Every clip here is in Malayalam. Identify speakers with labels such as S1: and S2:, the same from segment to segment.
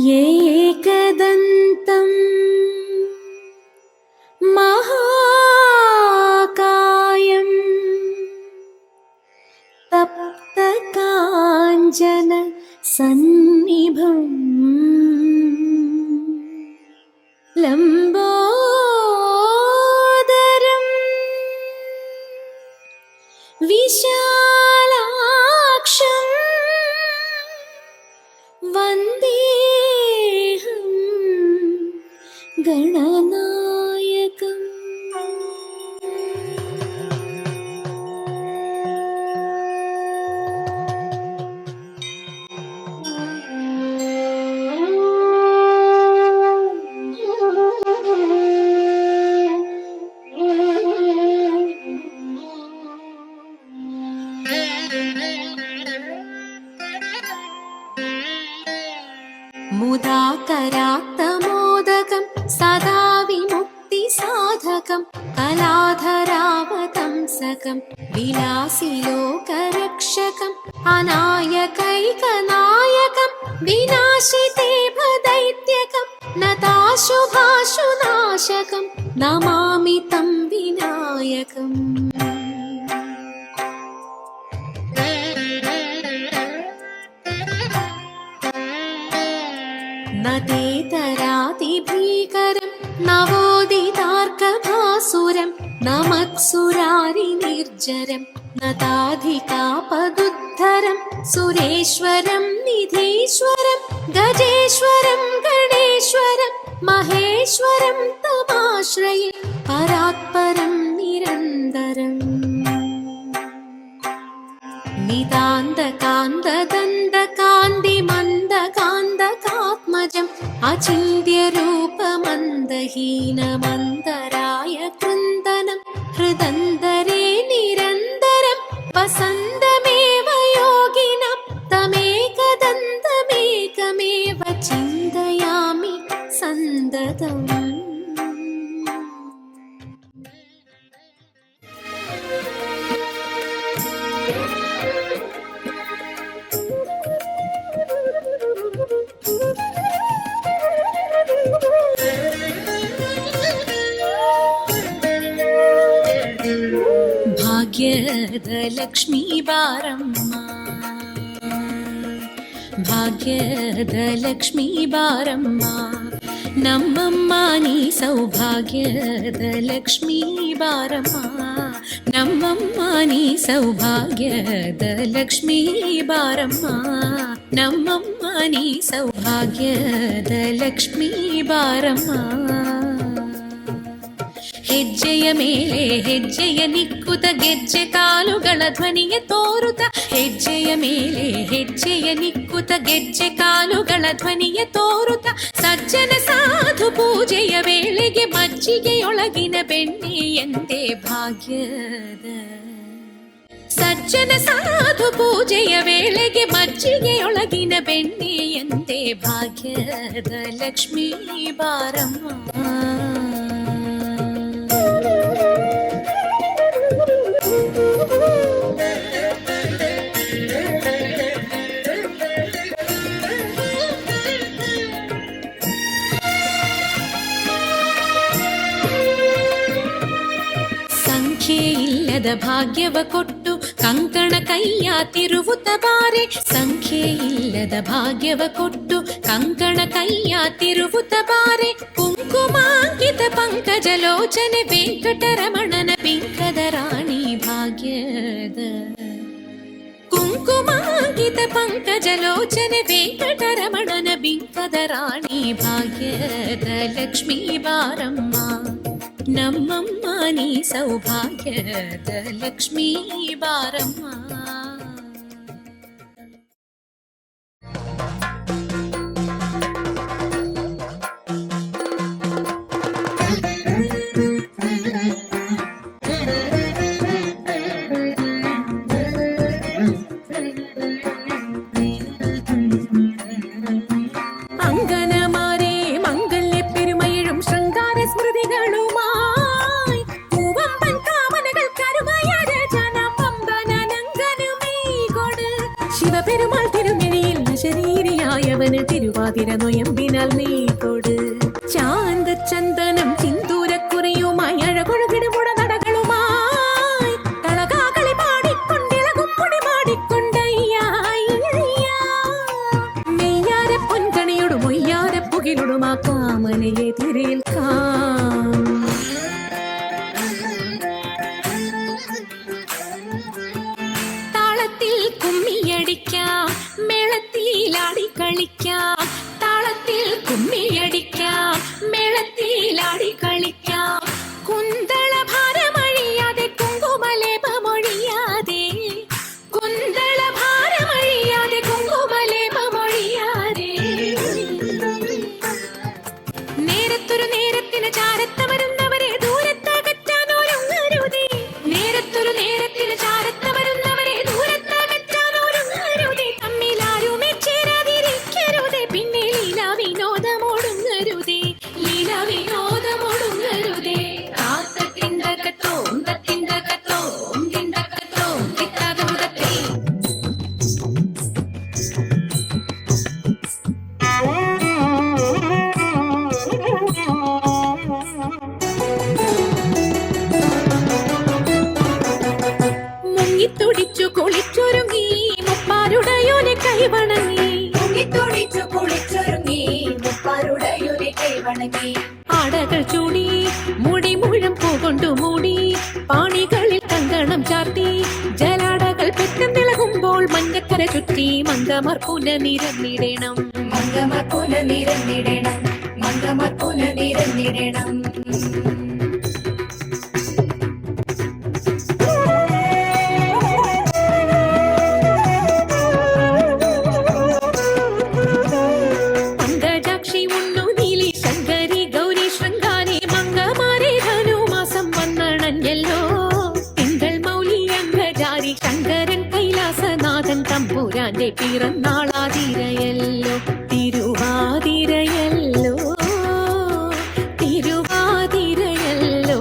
S1: एकदन्तं महाकायं तप्तकाञ्चन सन्निभं लम्बोदरं विशालाक्षं वन्देऽहं गणनायकम्। मुदाकरात्तमोदकं सदा विमुक्तिसाधकं कलाधरावतंसकं विलासिलोकरक्षकं अनायकैकनायकं विनाशिते भदैत्यकं नताशुभाशुनाशकं नमामि तं विनायकम्। नतेतरातिभीकरं नवोदितार्कभासुरं नमत्सुरारिनिर्जरं नताधिकापदुद्धरं सुरेश्वरं निधीश्वरं गजेश्वरं गणेश्वरं महेश्वरं तमाश्रये परात्परं निरन्तरम्। नितान्तकान्तदन्तकान्तिमन्दकान्तकात्मजम् अचिन्त्यरूपमन्दहीनमन्तराय कृन्दनं हृदन्तरे निरन्तरं वसन्तमेव योगिनं तमेकदन्तमेकमेव चिन्तयामि सन्ततम्। ಭಾಗ್ಯದಲಕ್ಷ್ಮೀ ಬಾರಮ್ಮ, ಭಾಗ್ಯದಲಕ್ಷ್ಮೀ ಬಾರಮ್ಮ, ನಮ್ಮಮ್ಮ ನೀ ಸೌಭಾಗ್ಯದ ಲಕ್ಷ್ಮೀ ಬಾರಮ್ಮ, ನಮ್ಮಮ್ಮ ನೀ ಸೌಭಾಗ್ಯದ ಲಕ್ಷ್ಮೀ ಬಾರಮ್ಮ, ನಮ್ಮಮ್ಮ ನೀ ಸೌಭಾಗ್ಯದ ಲಕ್ಷ್ಮೀ ಬಾರಮ್ಮ. ಹೆಜ್ಜೆಯ ಮೇಲೆ ಹೆಜ್ಜೆಯ ನಿಕ್ಕುತ ಗೆಜ್ಜೆ ಕಾಲುಗಳ ಧ್ವನಿಯ ತೋರುತ, ಹೆಜ್ಜೆಯ ಮೇಲೆ ಹೆಜ್ಜೆಯ ನಿಕ್ಕುತ ಗೆಜ್ಜೆ ಕಾಲುಗಳ ಧ್ವನಿಯ ತೋರುತ, ಸಜ್ಜನ ಸಾಧು ಪೂಜೆಯ ವೇಳೆಗೆ ಮಜ್ಜಿಗೆಯೊಳಗಿನ ಬೆಣ್ಣೆ ಎಂದೇ ಭಾಗ್ಯದ, ಸಜ್ಜನ ಸಾಧು ಪೂಜೆಯ ವೇಳೆಗೆ ಮಜ್ಜಿಗೆಯೊಳಗಿನ ಬೆಣ್ಣೆ ಎಂದೇ ಭಾಗ್ಯದ ಲಕ್ಷ್ಮೀ ಬಾರಮ್ಮ. ಸಂಖ್ಯೆಯಿಲ್ಲದ ಭಾಗ್ಯವ ಕೊಟ್ಟು ಕಂಕಣ ಕೈಯ ತಿರುವುತ ಬಾರೆ, ಸಂಖ್ಯೆಯಿಲ್ಲದ ಭಾಗ್ಯವ ಕೊಟ್ಟು ಕಂಕಣ ಕೈಯ ತಿರುವುತ ಬಾರೆ, ಕುಂಕುಮಾಂಕಿತ ಪಂಕಜಲೋಚನೆ ವೆಂಕಟರಮಣನ ಪಿಂಕದ ರಾಣಿ ಭಾಗ್ಯದ, ಕುಂಕುಮಾಂಕಿತ ಪಂಕಜಲೋಚನೆ ವೆಂಕಟರಮಣನ ಬಿಂಕದ ರಾಣಿ ಭಾಗ್ಯದ ಲಕ್ಷ್ಮೀ ಬಾರಮ್ಮ, ನಮ್ಮಮ್ಮ ನೀ ಸೌಭಾಗ್ಯದ ಲಕ್ಷ್ಮೀ ಬಾರಮ್ಮ. സ്മൃതികളുമായി പൂവമ്പൻ കാമനകൾ കരുമയായ ജനപമ്പന നങ്കനുമേ തിരുവാതിര നൊയമ്പിനാൽ നീ കൊട് ചാന്ത ചന്ദനം ചിന്തൂരക്കുറിയുമായി അഴകൊഴുകിടുമുട നടകളുമായി തളകാകളി പാടിക്കൊണ്ടിളകും മുടി പാടിക്കൊണ്ടയ്യായ മെയ്യാര പൊൻകണിയോടും മൊയ്യാര പുകിലൊടും ആ കാമനയെ തിരേൽക്കാം കുമ്മിയടിക്കാം മേളത്തിലാടി കളിക്കാം താളത്തിൽ കുമ്മിയടിക്കാം മേളത്തിലാടി കളിക്കാം കുന്തള ഭാരമഴിയാതെ കുങ്കുമലേപമൊഴിയാതെ കുന്തള ഭാരമഴിയാതെ കുങ്കുമലേപമൊഴിയാതെ നേരത്തൊരു നേരത്തിന് ചാരത്ത് വരുന്നവരെ ദൂരത്തകറ്റാൻ ഒരുങ്ങരുതേ നേരത്തൊരു നേരത്തിന് ചാരത്ത് വരുന്നവരെ തുടിച്ചു കുളിച്ചൊരുങ്ങി മുപ്പാരുടയോനെ കൈവണങ്ങി തുടിച്ചു കുളിച്ചൊരുങ്ങി മുപ്പാരുടയോനെ കൈവണങ്ങി ആടകൾ ചൂടി മുടി മുഴം പൂകൊണ്ടു മൂടി പാണികളിൽ കങ്കണം ചാർത്തി ജലാടകൾ പെട്ടെന്നിളകുമ്പോൾ മഞ്ഞക്കര ചുറ്റി മങ്കമർ പുനനിരന്നിടണം മങ്കമർ പുനനിരന്നിടണം മങ്കമർ പുനനിരന്നിടണം തമ്പുരാന്റെ പിറന്നാളാതിരയല്ലോ തിരുവാതിരയല്ലോ തിരുവാതിരയല്ലോ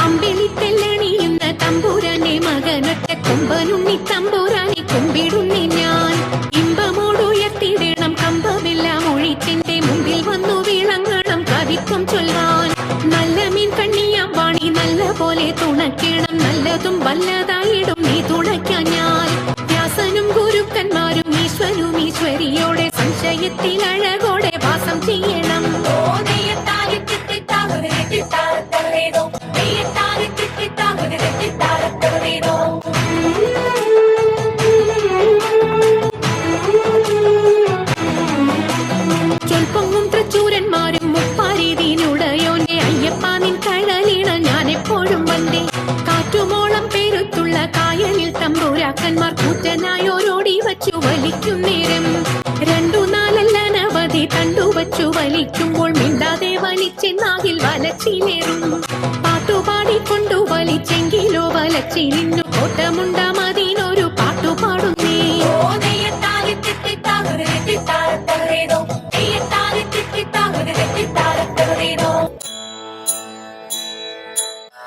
S1: അമ്പിളിത്തെല്ലണിയുന്ന തമ്പുരാന്റെ മകനൊറ്റ കൊമ്പനുണ്ണി തമ്പുരാനെ കുമ്പിടുണ്ണി ഞാൻ ഇമ്പമോടുയർത്തിടണം കമ്പമെല്ലാം ഒഴിത്തിന്റെ മുമ്പിൽ വന്നു വിളങ്ങണം കവിത്വം ചൊല്ലാൻ നല്ല മീൻ കണ്ണിയാം വാണി നല്ല പോലെ തുണയ്ക്കണം നല്ലതും വല്ലതായിടും നീ തുണയ്ക്കാൻ ഞാൻ വ്യാസനും ഗുരുക്കന്മാരും ഈശ്വരും ഈശ്വരിയോടെ സംശയത്തിൽ അഴകോടെ വാസം ചെയ്യണം ചൊൽപ്പൊങ്ങും തൃച്ചൂരന്മാരും മുപ്പാരീതിയിലുടയോന്റെ അയ്യപ്പ നിൻ കഴലിണ ഞാൻ എപ്പോഴും വന്നേ കാറ്റുമോളം പേരുത്തുള്ള കായലിൽ തമ്പുരാക്കന്മാർ കൂറ്റനായോരോടി വച്ചു വലിക്കും നേരം 2-4 അനവധി തണ്ടുവച്ചു വലിക്കുമ്പോൾ മിണ്ടാതെ വലിച്ചെന്നാകിൽ വലച്ചിലേറും പാട്ടുപാടിക്കൊണ്ടു വലിച്ചെങ്കിലോ വലച്ചിരിഞ്ഞു കോട്ടമുണ്ടാമതിനൊരു പാട്ടുപാടുന്നേ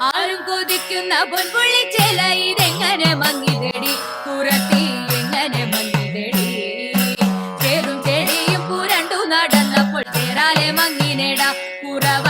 S2: ആരും കൊതിക്കുന്ന പൊൻപുള്ളിച്ചേല ഇതെങ്ങനെ മങ്ങിതെടി പുറത്തി എങ്ങനെ മങ്ങിതെടി ചേരും ചെടിയും പുരണ്ടു നടന്നപ്പോൾ ചേരാലെ മങ്ങിനെട പുറവ